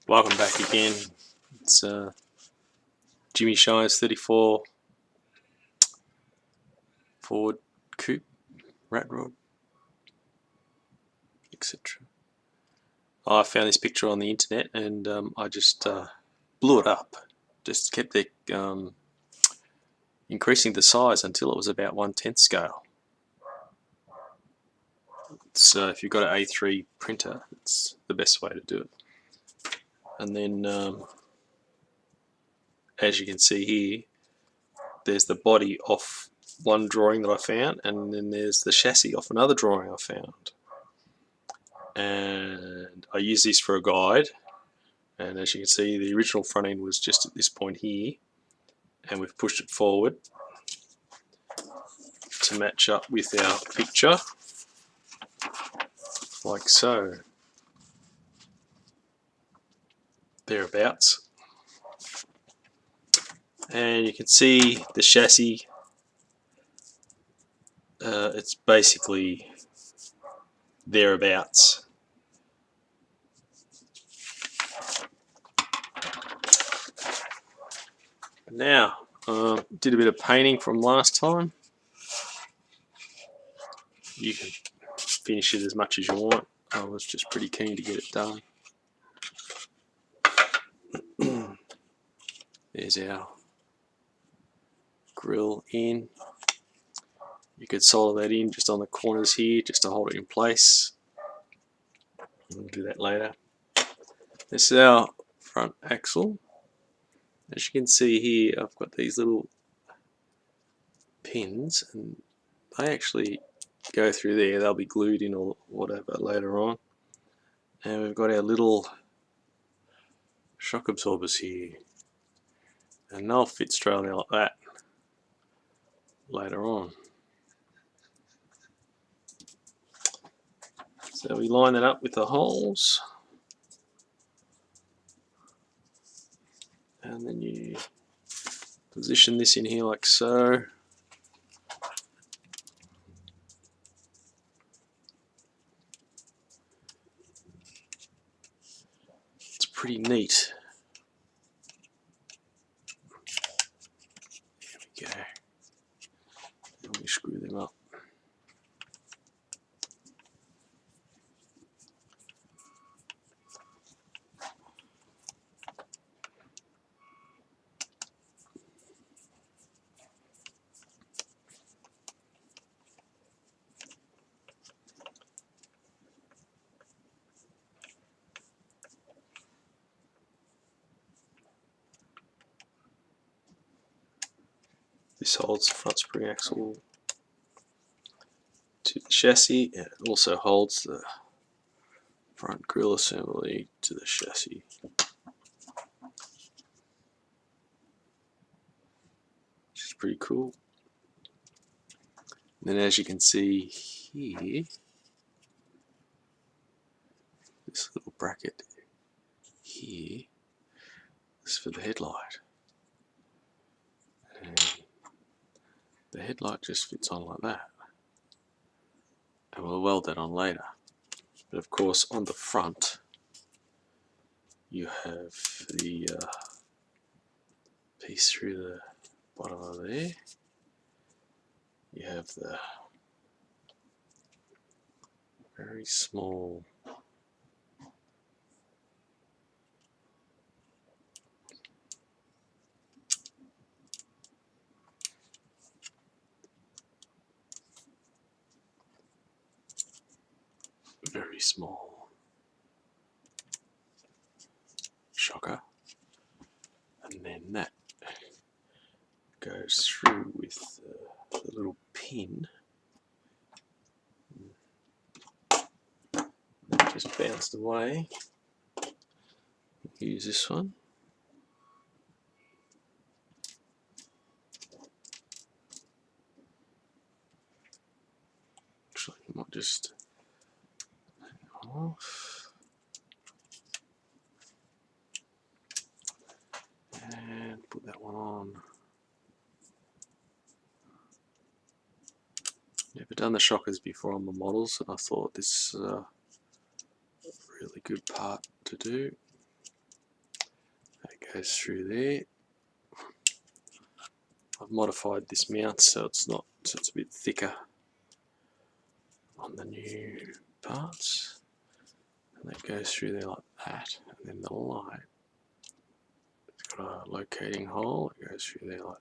Welcome back again. It's Jimmy Shires 34 Ford Coupe, rat rod, etc. I found this picture on the internet and I just blew it up. Just kept it increasing the size until it was about 1/10 scale. So if you've got an A3 printer, it's the best way to do it. And then as you can see here, there's the body off one drawing that I found, and then there's the chassis off another drawing I found. And I use this for a guide, and as you can see, the original front end was just at this point here, and we've pushed it forward to match up with our picture, like so, thereabouts. And you can see the chassis, it's basically thereabouts. Now, did a bit of painting from last time. You can finish it as much as you want. I was just pretty keen to get it done. There's our grill in. You could solder that in just on the corners here, just to hold it in place. We'll do that later. This is our front axle. As you can see here, I've got these little pins, and they actually go through there. They'll be glued in or whatever later on. And we've got our little shock absorbers here, and they'll fit straight on there like that later on. So we line that up with the holes, and then you position this in here like so. It's pretty neat. There we go. And we screw them up. This holds the front spring axle to the chassis, and it also holds the front grille assembly to the chassis. Which is pretty cool. And then as you can see here, this little bracket here is for the headlight. And the headlight just fits on like that. And we'll weld that on later. But of course, on the front, you have the piece through the bottom of there. You have the very small shocker, and then that goes through with the little pin. That just bounced away. Use this one. Actually, I might just off. And put that one on. Never done the shockers before on the models, and I thought this is a really good part to do. goes through there. I've modified this mount so it's a bit thicker on the new parts, and that goes through there like that. And then the light, it's got a locating hole. It goes through there like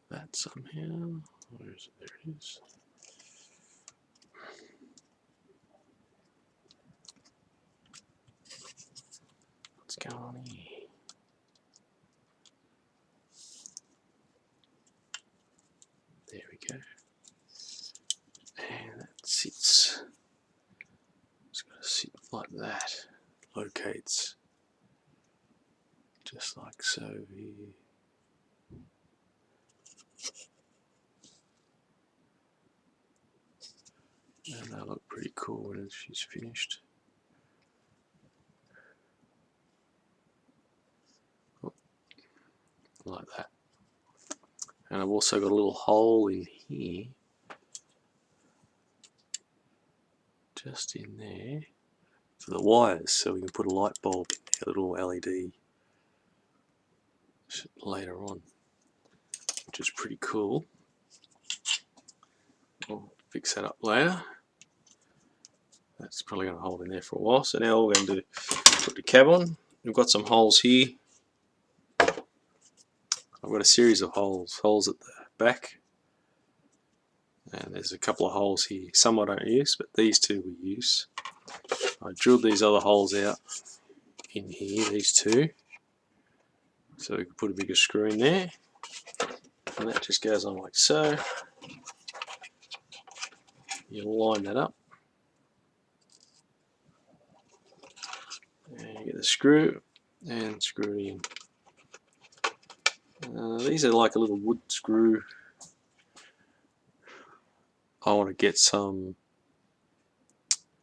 that somehow. Where is it? There it is. What's going on here? There we go. And that sits. It's got to sit like that. Locates just like so here. And they look pretty cool when she's finished. Oh, like that. And I've also got a little hole in here, just in there, for the wires, so we can put a light bulb in there, a little LED later on, which is pretty cool. I'll fix that up later. That's probably going to hold in there for a while. So now all we're going to do is put the cab on. We've got some holes here. I've got a series of holes at the back, and there's a couple of holes here. Some I don't use, but these two we use. I drilled these other holes out in here, these two, so we can put a bigger screw in there, and that just goes on like so. You line that up, and you get the screw and screw it in. These are like a little wood screw. I want to get some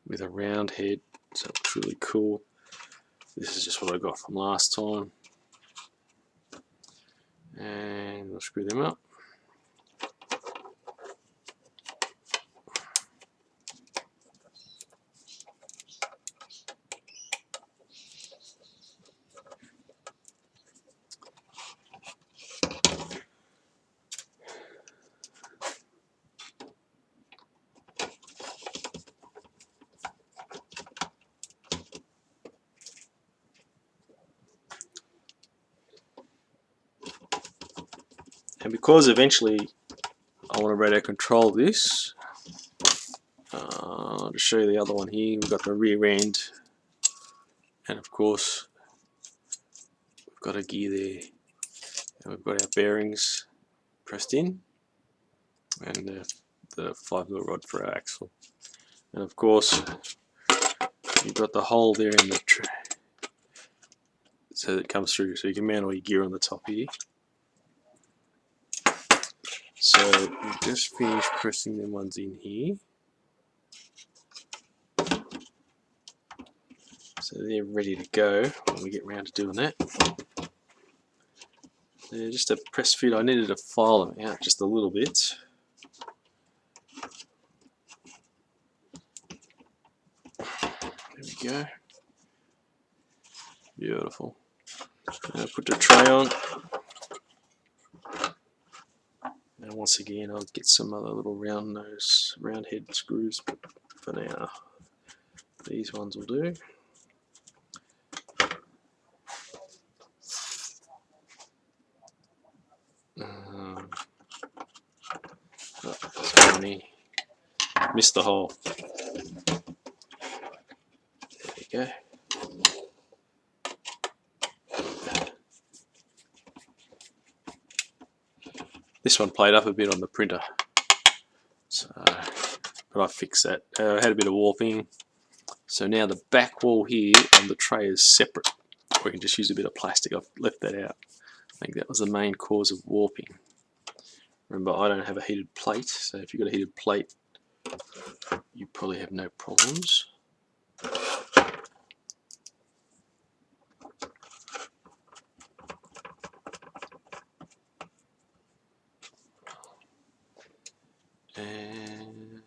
with a round head, so it's really cool. This is just what I got from last time, and we'll screw them up. And because eventually I want to radio control this, to show you the other one here, we've got the rear end, and of course we've got a gear there, and we've got our bearings pressed in, and the 5mm rod for our axle, and of course you've got the hole there in the tray, so it comes through, so you can mount all your gear on the top here. So we've just finished pressing them ones in here. So they're ready to go when we get around to doing that. They're just a press fit. I needed to file them out just a little bit. There we go. Beautiful. Now put the tray on. And once again, I'll get some other little round head screws, but for now, these ones will do. Missed the hole. There you go. This one played up a bit on the printer, so, but I fixed that. I had a bit of warping, so now the back wall here on the tray is separate. We can just use a bit of plastic. I've left that out. I think that was the main cause of warping. Remember, I don't have a heated plate, so if you've got a heated plate, you probably have no problems. And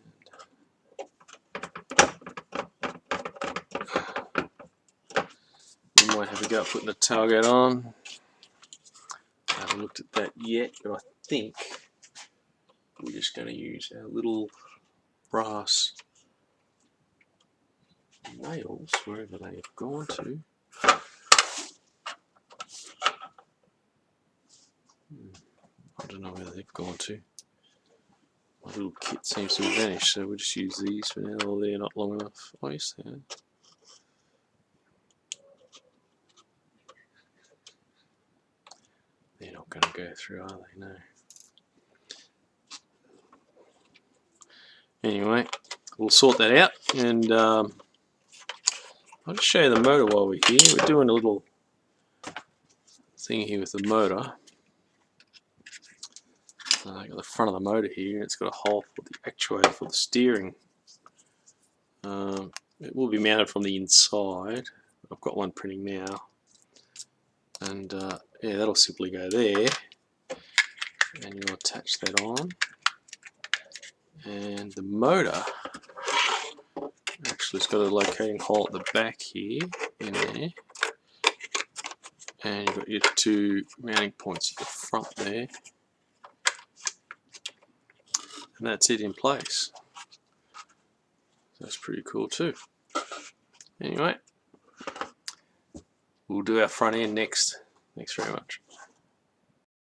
you might have a go at putting the tailgate on. I haven't looked at that yet, but I think we're just going to use our little brass nails wherever they have gone to. I don't know where they've gone to. My little kit seems to have vanished, so we'll just use these for now. Oh, they're not long enough. Oh, yes, they are. They're not going to go through, are they? No. Anyway, we'll sort that out, and I'll just show you the motor while we're here. We're doing a little thing here with the motor. I got the front of the motor here, and it's got a hole for the actuator for the steering. It will be mounted from the inside. I've got one printing now, and yeah, that'll simply go there, and you'll attach that on. And the motor actually has got a locating hole at the back here, in there, and you've got your two mounting points at the front there, and that's it in place. That's pretty cool too. Anyway, we'll do our front end next. Thanks very much.